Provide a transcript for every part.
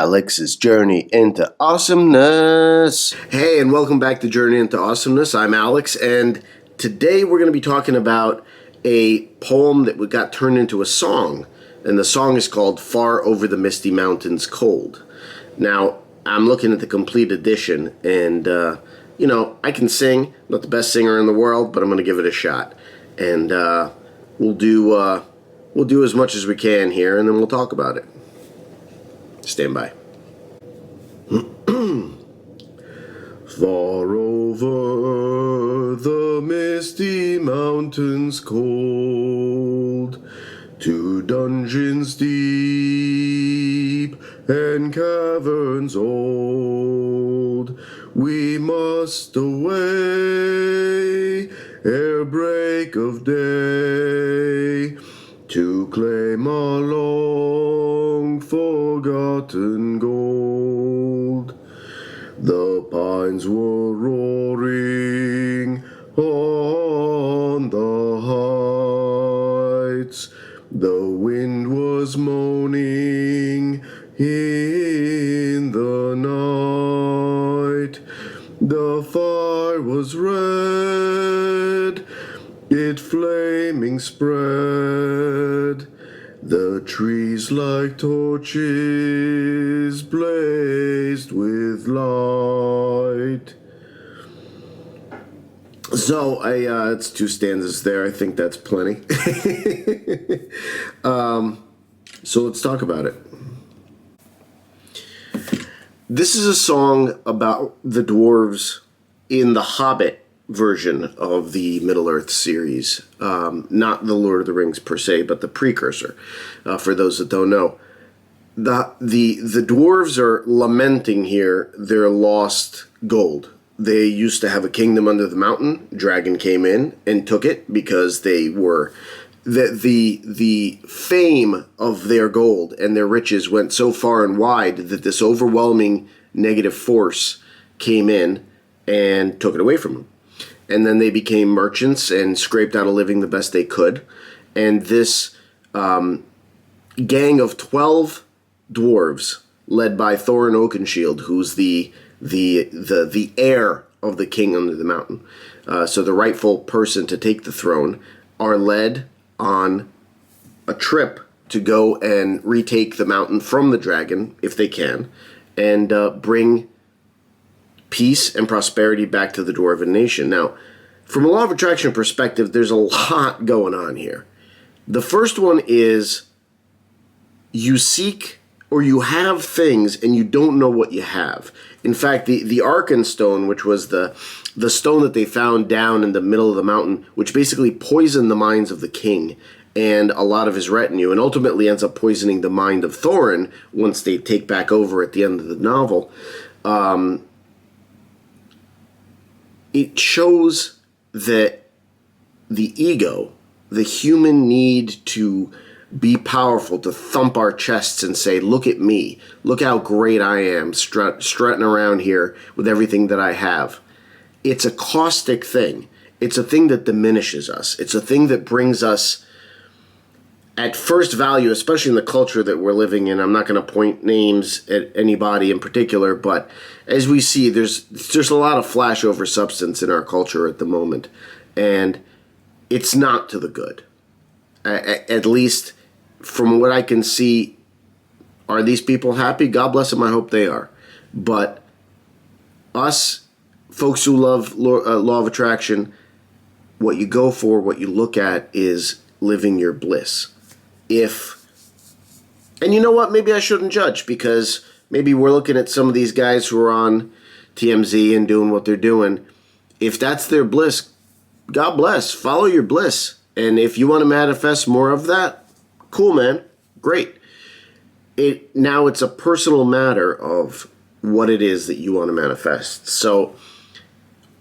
Alex's Journey into Awesomeness. Hey, and welcome back to Journey into Awesomeness. I'm Alex, and today we're going to be talking about a poem that got turned into a song, and the song is called Far Over the Misty Mountains Cold. Now, I'm looking at the complete edition, and, I can sing. I'm not the best singer in the world, but I'm going to give it a shot. And we'll do as much as we can here, and then we'll talk about it. Stand by. Far over the misty mountains cold, to dungeons deep and caverns old, we must away ere break of day, to claim our long forgotten gold. The pines were roaring on the heights, the wind was moaning in the night, the fire was red, it flaming spread, the trees like torches blazed with light. So it's two stanzas there. I think that's plenty. So let's talk about it. This is a song about the dwarves in the Hobbit version of the Middle-earth series. Not the Lord of the Rings per se, but the precursor, for those that don't know. The dwarves are lamenting here their lost gold. They used to have a kingdom under the mountain. Dragon came in and took it because they were... The fame of their gold and their riches went so far and wide that this overwhelming negative force came in and took it away from them. And then they became merchants and scraped out a living the best they could. And this gang of 12 dwarves, led by Thorin Oakenshield, who's the heir of the king under the mountain, so the rightful person to take the throne, are led on a trip to go and retake the mountain from the dragon, if they can, and bring peace and prosperity back to the Dwarven nation. Now, from a law of attraction perspective, there's a lot going on here. The first one is you seek or you have things and you don't know what you have. In fact, the Arkenstone, which was the stone that they found down in the middle of the mountain, which basically poisoned the minds of the king and a lot of his retinue, and ultimately ends up poisoning the mind of Thorin once they take back over at the end of the novel. It shows that the ego, the human need to be powerful, to thump our chests and say, look at me, look how great I am, strutting around here with everything that I have. It's a caustic thing. It's a thing that diminishes us. It's a thing that brings us at first value, especially in the culture that we're living in. I'm not going to point names at anybody in particular, but as we see, there's a lot of flashover substance in our culture at the moment, and it's not to the good. At least from what I can see, are these people happy? God bless them, I hope they are. But us, folks who love law of attraction, what you go for, what you look at is living your bliss. And you know what? Maybe I shouldn't judge, because maybe we're looking at some of these guys who are on TMZ and doing what they're doing. If that's their bliss, God bless. Follow your bliss. And if you want to manifest more of that, cool, man. Great. Now it's a personal matter of what it is that you want to manifest. So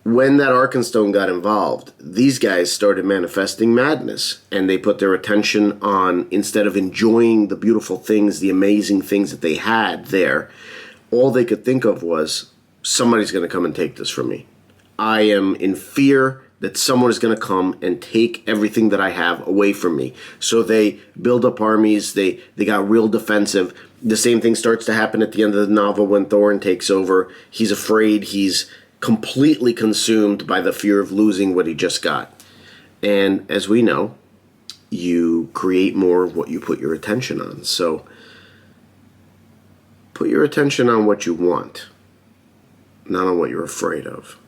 when that Arkenstone got involved, these guys started manifesting madness, and they put their attention on, instead of enjoying the beautiful things, the amazing things that they had there, all they could think of was, somebody's going to come and take this from me. I am in fear that someone is going to come and take everything that I have away from me. So they build up armies. They got real defensive. The same thing starts to happen at the end of the novel when Thorin takes over. He's afraid. He's completely consumed by the fear of losing what he just got. And as we know, you create more of what you put your attention on. So put your attention on what you want, not on what you're afraid of.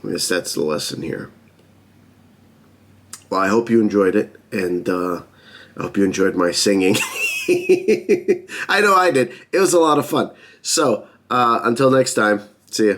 I guess that's the lesson here. Well, I hope you enjoyed it, and I hope you enjoyed my singing. I know I did. It was a lot of fun. So, until next time, see ya.